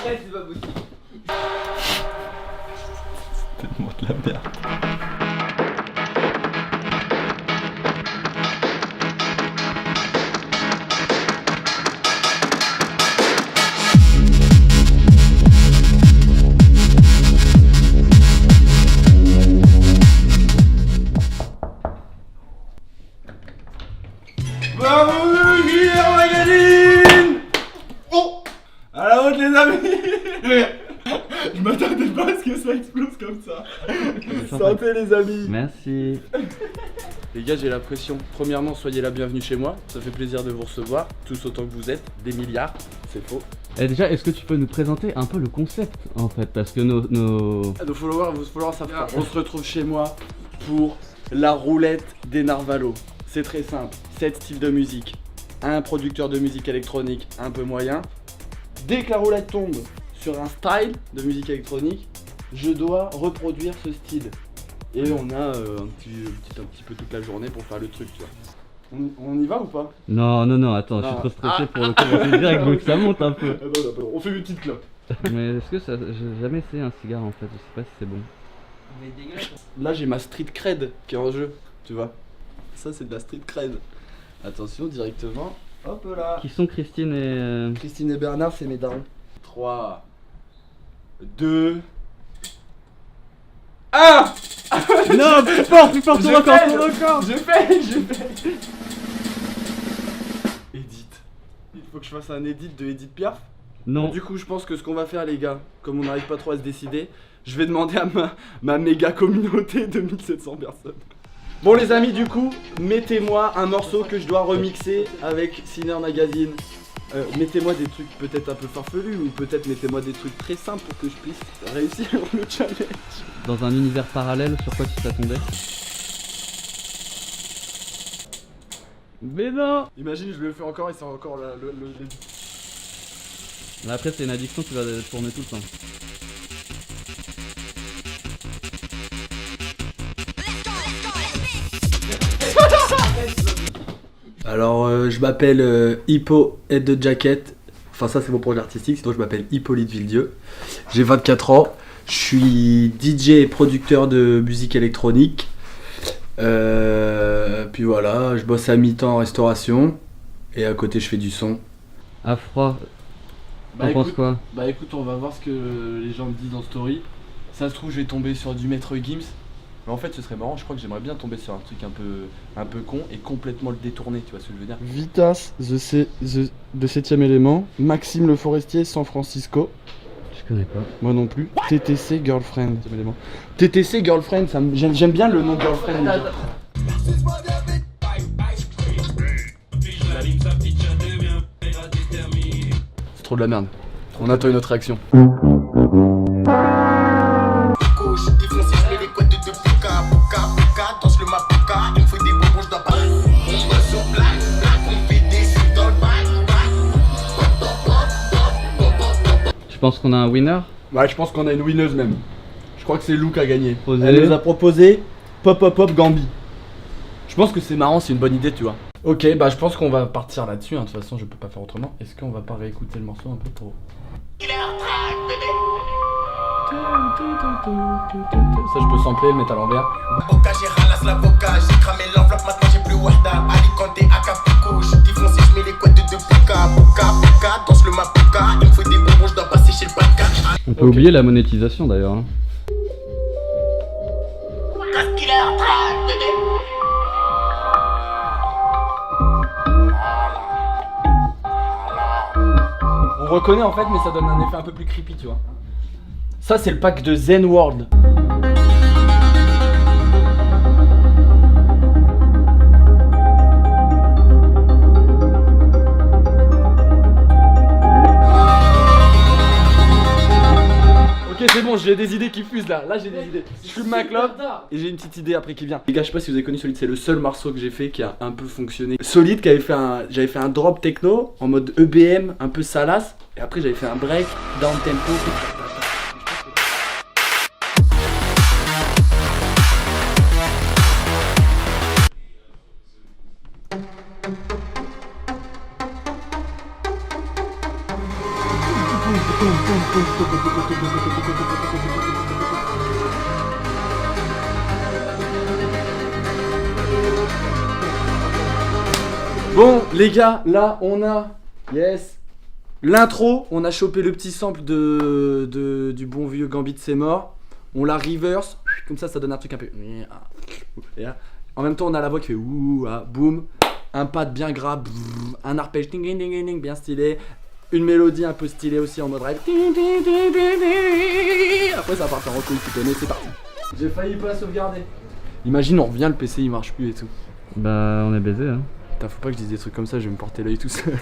Arrête, c'est pas possible. C'est tellement de la merde. Bravo, Guillaume Magadine. Oh, à la haute les amis. Je m'attendais pas à ce que ça explose comme ça. Santé les amis. Merci. Les gars, j'ai la pression. Premièrement, soyez la bienvenue chez moi. Ça fait plaisir de vous recevoir, tous autant que vous êtes. Des milliards, c'est faux. Et déjà, est-ce que tu peux nous présenter un peu le concept en fait? Parce que nos... Nos followers savent pas. On se retrouve chez moi pour la roulette des Narvalo. C'est très simple. 7 styles de musique. Un producteur de musique électronique un peu moyen. Dès que la roulette tombe sur un style de musique électronique, je dois reproduire ce style. Et on a un petit peu toute la journée pour faire le truc, tu vois. On y va ou pas? Non, attends, je suis trop stressé pour le commencer direct, je veux que ça monte un peu. Attends, on fait une petite clope. Mais est-ce que ça... J'ai jamais essayé un cigare en fait, je sais pas si c'est bon. Mais dégueulasse. Là, j'ai ma street cred qui est en jeu, tu vois. Ça, c'est de la street cred. Attention, directement. Hop là. Qui sont Christine et... Christine et Bernard, c'est mes darons. 3, 2, 1. Non, plus fort, ton record, ton record. Je fais. Edit. Il faut que je fasse un edit de Edith Piaf. Non. Du coup, je pense que ce qu'on va faire, les gars, comme on n'arrive pas trop à se décider, je vais demander à ma méga communauté de 1700 personnes. Bon, les amis, du coup, mettez-moi un morceau que je dois remixer avec Ciner Magazine. Mettez-moi des trucs peut-être un peu farfelus ou peut-être mettez-moi des trucs très simples pour que je puisse réussir le challenge. Dans un univers parallèle, sur quoi tu t'attendais? Mais non. Imagine, je le fais encore et c'est encore Là, après, c'est une addiction, tu vas tourner tout le temps. Alors, je m'appelle Hippo Head de Jacket. Enfin, ça, c'est mon projet artistique. Sinon, je m'appelle Hippolyte Villedieu. J'ai 24 ans. Je suis DJ et producteur de musique électronique. Puis voilà, je bosse à mi-temps en restauration. Et à côté, je fais du son. À froid, t'en penses quoi? Bah écoute, on va voir ce que les gens me disent en story. Ça se trouve, je vais tomber sur du Maître Gims. Mais en fait, ce serait marrant. Je crois que j'aimerais bien tomber sur un truc un peu con et complètement le détourner. Tu vois ce que je veux dire? Vitas, de 7ème élément. Maxime Le Forestier, San Francisco. Je connais pas. Moi non plus. TTC Girlfriend. TTC Girlfriend, j'aime bien le nom Girlfriend. C'est trop de la merde. On attend une autre réaction. Je pense qu'on a un winner. Ouais, je pense qu'on a une winneuse même. Je crois que c'est Lou qui a gagné. Posé. Elle nous a proposé Pop Gambi. Je pense que c'est marrant, c'est une bonne idée, tu vois. Ok, bah je pense qu'on va partir là-dessus, hein. De toute façon je peux pas faire autrement. Est-ce qu'on va pas réécouter le morceau un peu pour... Ça je peux sampler, le mettre à l'envers. Boca, j'ai ralasse l'avocat, j'ai cramé l'enveloppe, maintenant j'ai plus Wahda. Alicante, Acapulco, je suis défoncé, je mets les couettes de Puka, danse le Mapuka, il me faut des bonbons, je dois passer chez le Balka. On peut oublier la monétisation d'ailleurs. Hein. Qu'est-ce qu'il est en train de dire? On reconnaît en fait, mais ça donne un effet un peu plus creepy, tu vois. Ça c'est le pack de Zen World. Ok, c'est bon, j'ai des idées qui fusent là. Là j'ai des idées. Je fume ma clope et j'ai une petite idée après qui vient. Les gars, je sais pas si vous avez connu Solide, c'est le seul morceau que j'ai fait qui a un peu fonctionné. Solide qui avait fait j'avais fait un drop techno en mode EBM, un peu salace. Et après j'avais fait un break down tempo. Bon les gars, là on a l'intro, on a chopé le petit sample du bon vieux Gambit c'est mort. On la reverse, comme ça donne un truc un peu. En même temps on a la voix qui fait ouh ah boum, un pad bien gras, un arpège ding ding ding ding bien stylé, une mélodie un peu stylée aussi en mode rêve. Après ça va partir en couille, tu connais, c'est parti. J'ai failli pas sauvegarder. Imagine on revient, le PC il marche plus et tout. Bah on est baisé hein. Putain, faut pas que je dise des trucs comme ça, je vais me porter l'œil tout seul.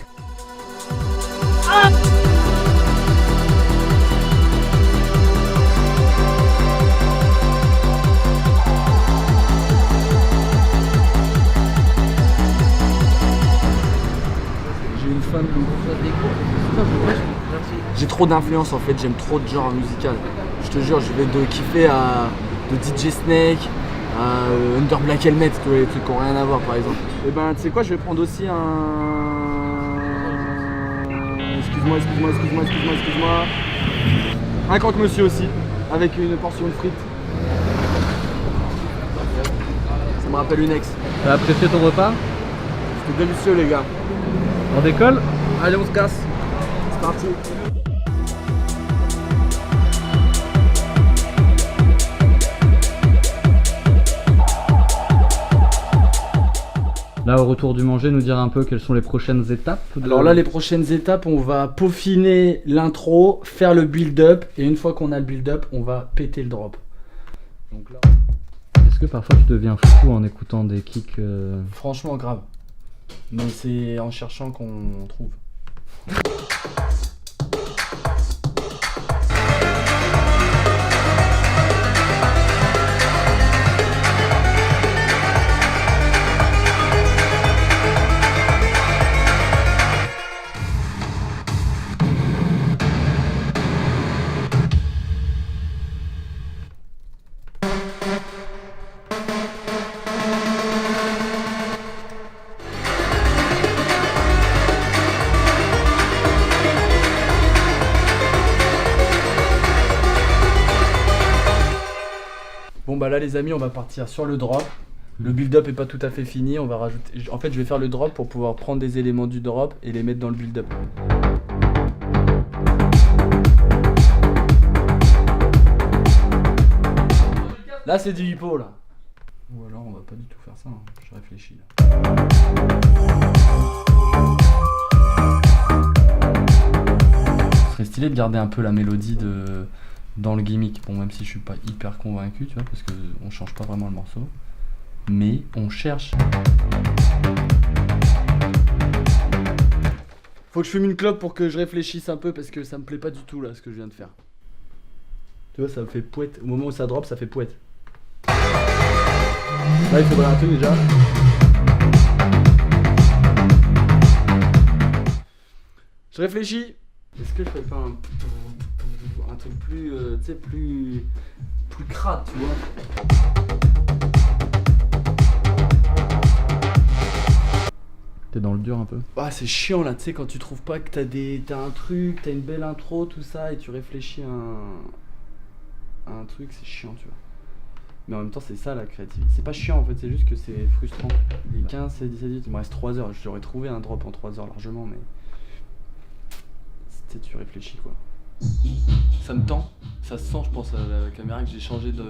J'ai une fan de J'ai trop d'influence en fait, j'aime trop de genre musical. Je te jure, je vais de kiffer à de DJ Snake à Under Black Helmet, tu vois, les trucs qui ont rien à voir par exemple. Et ben tu sais quoi, je vais prendre aussi un... Excuse-moi. Un croque-monsieur aussi, avec une portion de frites. Ça me rappelle une ex. T'as apprécié ton repas? C'était délicieux les gars. On décolle? Allez on se casse. C'est parti. Là au retour du manger, nous dire un peu quelles sont les prochaines étapes Alors là les prochaines étapes, on va peaufiner l'intro, faire le build-up, et une fois qu'on a le build-up, on va péter le drop. Donc là... Est-ce que parfois tu deviens fou en écoutant des kicks Franchement grave. Mais c'est en cherchant qu'on trouve. Bon bah là les amis, on va partir sur le drop. Le build-up est pas tout à fait fini, on va rajouter... En fait je vais faire le drop pour pouvoir prendre des éléments du drop et les mettre dans le build-up. Là c'est du hippo là. Ou alors on va pas du tout faire ça, hein. Je réfléchis là. Ce serait stylé de garder un peu la mélodie dans le gimmick. Bon, même si je suis pas hyper convaincu, tu vois, parce que on change pas vraiment le morceau. Mais on cherche. Faut que je fume une clope pour que je réfléchisse un peu parce que ça me plaît pas du tout là ce que je viens de faire. Tu vois, ça me fait pouette. Au moment où ça drop, ça fait pouette. Là, il faudrait un truc déjà. Je réfléchis. Est-ce que je peux faire un truc plus, tu sais, plus crade, tu vois. T'es dans le dur un peu. Ah c'est chiant là, tu sais, quand tu trouves pas que t'as un truc, t'as une belle intro, tout ça, et tu réfléchis à un truc, c'est chiant, tu vois. Mais en même temps c'est ça la créativité. C'est pas chiant en fait, c'est juste que c'est frustrant. Les 15, 16, 17, 18, il me reste 3 heures, j'aurais trouvé un drop en 3 heures largement, mais... Tu sais, tu réfléchis quoi. Ça me tend, ça se sent je pense à la caméra que j'ai changé de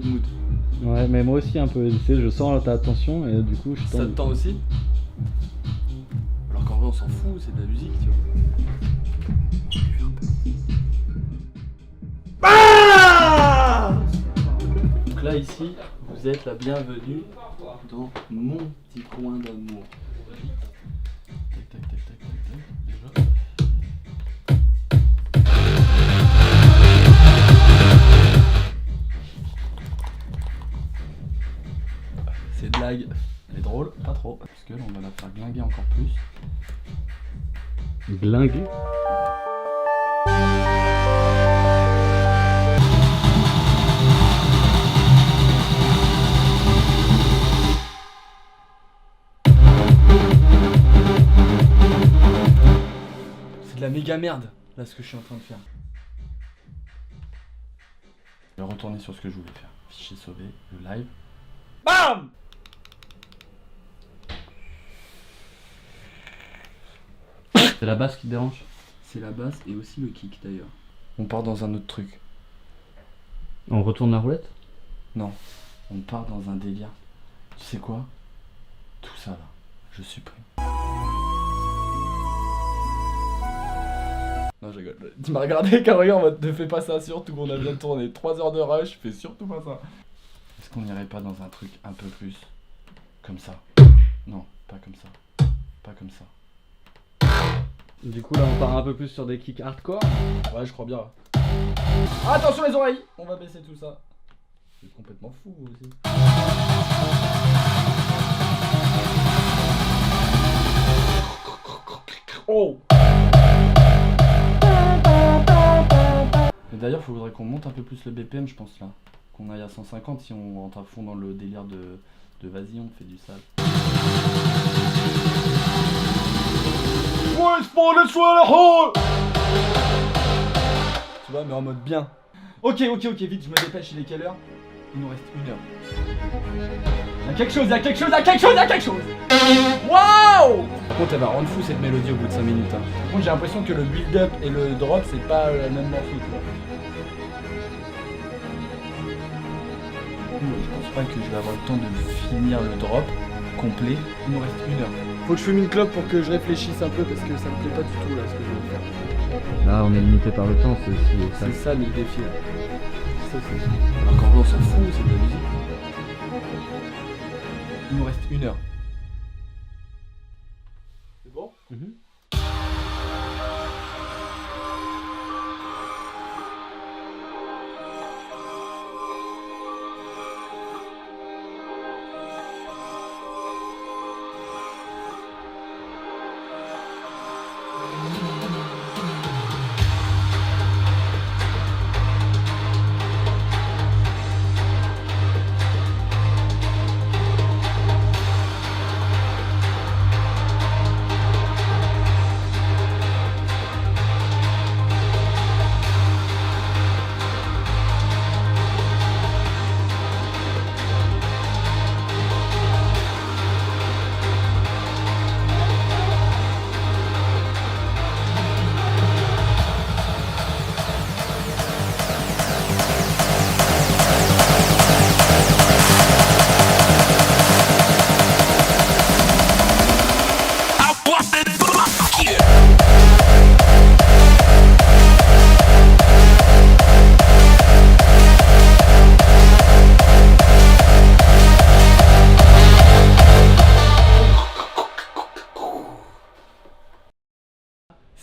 mood. Ouais, mais moi aussi un peu, tu sais, je sens ta attention et du coup je Ça te tend aussi? Alors qu'en vrai on s'en fout, c'est de la musique, tu vois. Ah! Donc là ici, vous êtes la bienvenue dans mon petit coin d'amour. Tac tac tac tac tac tac, déjà. Cette blague, elle est drôle, pas trop, parce que là on va la faire glinguer encore plus. Glinguer. C'est de la méga merde. là ce que je suis en train de faire. Je vais retourner sur ce que je voulais faire. Fichier sauvé, le live. BAM! C'est la basse qui te dérange? C'est la basse et aussi le kick d'ailleurs. On part dans un autre truc. On retourne la roulette? Non, on part dans un délire. Tu sais quoi? Tout ça là, je supprime. Non, je rigole. Tu m'as regardé car regarde, en mode ne fais pas ça, surtout qu'on a bien tourné 3 heures de rush, fais surtout pas ça. Est-ce qu'on irait pas dans un truc un peu plus comme ça? Non, pas comme ça. Pas comme ça. Du coup là on part un peu plus sur des kicks hardcore. Ouais, je crois bien. Attention les oreilles! On va baisser tout ça. C'est complètement fou vous aussi. Oh! Mais d'ailleurs, il faudrait qu'on monte un peu plus le BPM, je pense là. Qu'on aille à 150 si on rentre à fond dans le délire de vas-y, on fait du sale. Tu vois, mais en mode bien. Ok, vite, je me dépêche, il est quelle heure? Il nous reste 1 heure. Y'a quelque chose! Waouh! Par contre, elle va rendre fou cette mélodie au bout de 5 minutes. Hein. Par contre, j'ai l'impression que le build-up et le drop, c'est pas la même morceau. Je pense pas que je vais avoir le temps de finir le drop complet. Il nous reste 1 heure. Faut que je fume une clope pour que je réfléchisse un peu parce que ça me plaît pas du tout là ce que je veux faire. Là on est limité par le temps, c'est aussi ça. C'est ça le défi là. Ça, c'est... Alors qu'en vrai on s'en fout, c'est de la musique. Il nous reste 1 heure. C'est bon?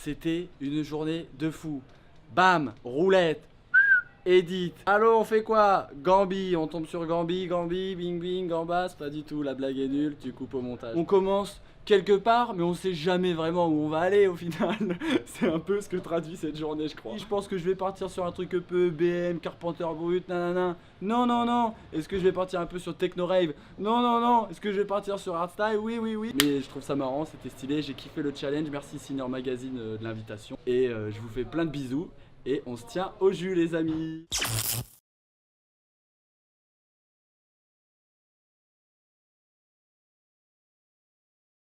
C'était une journée de fou. Bam, roulette, edit. Allô, on fait quoi? Gambi, on tombe sur Gambi, bing bing, Gambas, pas du tout, la blague est nulle, tu coupes au montage. On commence quelque part, mais on sait jamais vraiment où on va aller au final. C'est un peu ce que traduit cette journée, je crois. Je pense que je vais partir sur un truc un peu BM, Carpenter Brut, nanana. Non. Est-ce que je vais partir un peu sur Techno Rave? Non. Est-ce que je vais partir sur Hardstyle? Oui. Mais je trouve ça marrant, c'était stylé, j'ai kiffé le challenge. Merci Senior Magazine de l'invitation. Et je vous fais plein de bisous. Et on se tient au jus les amis.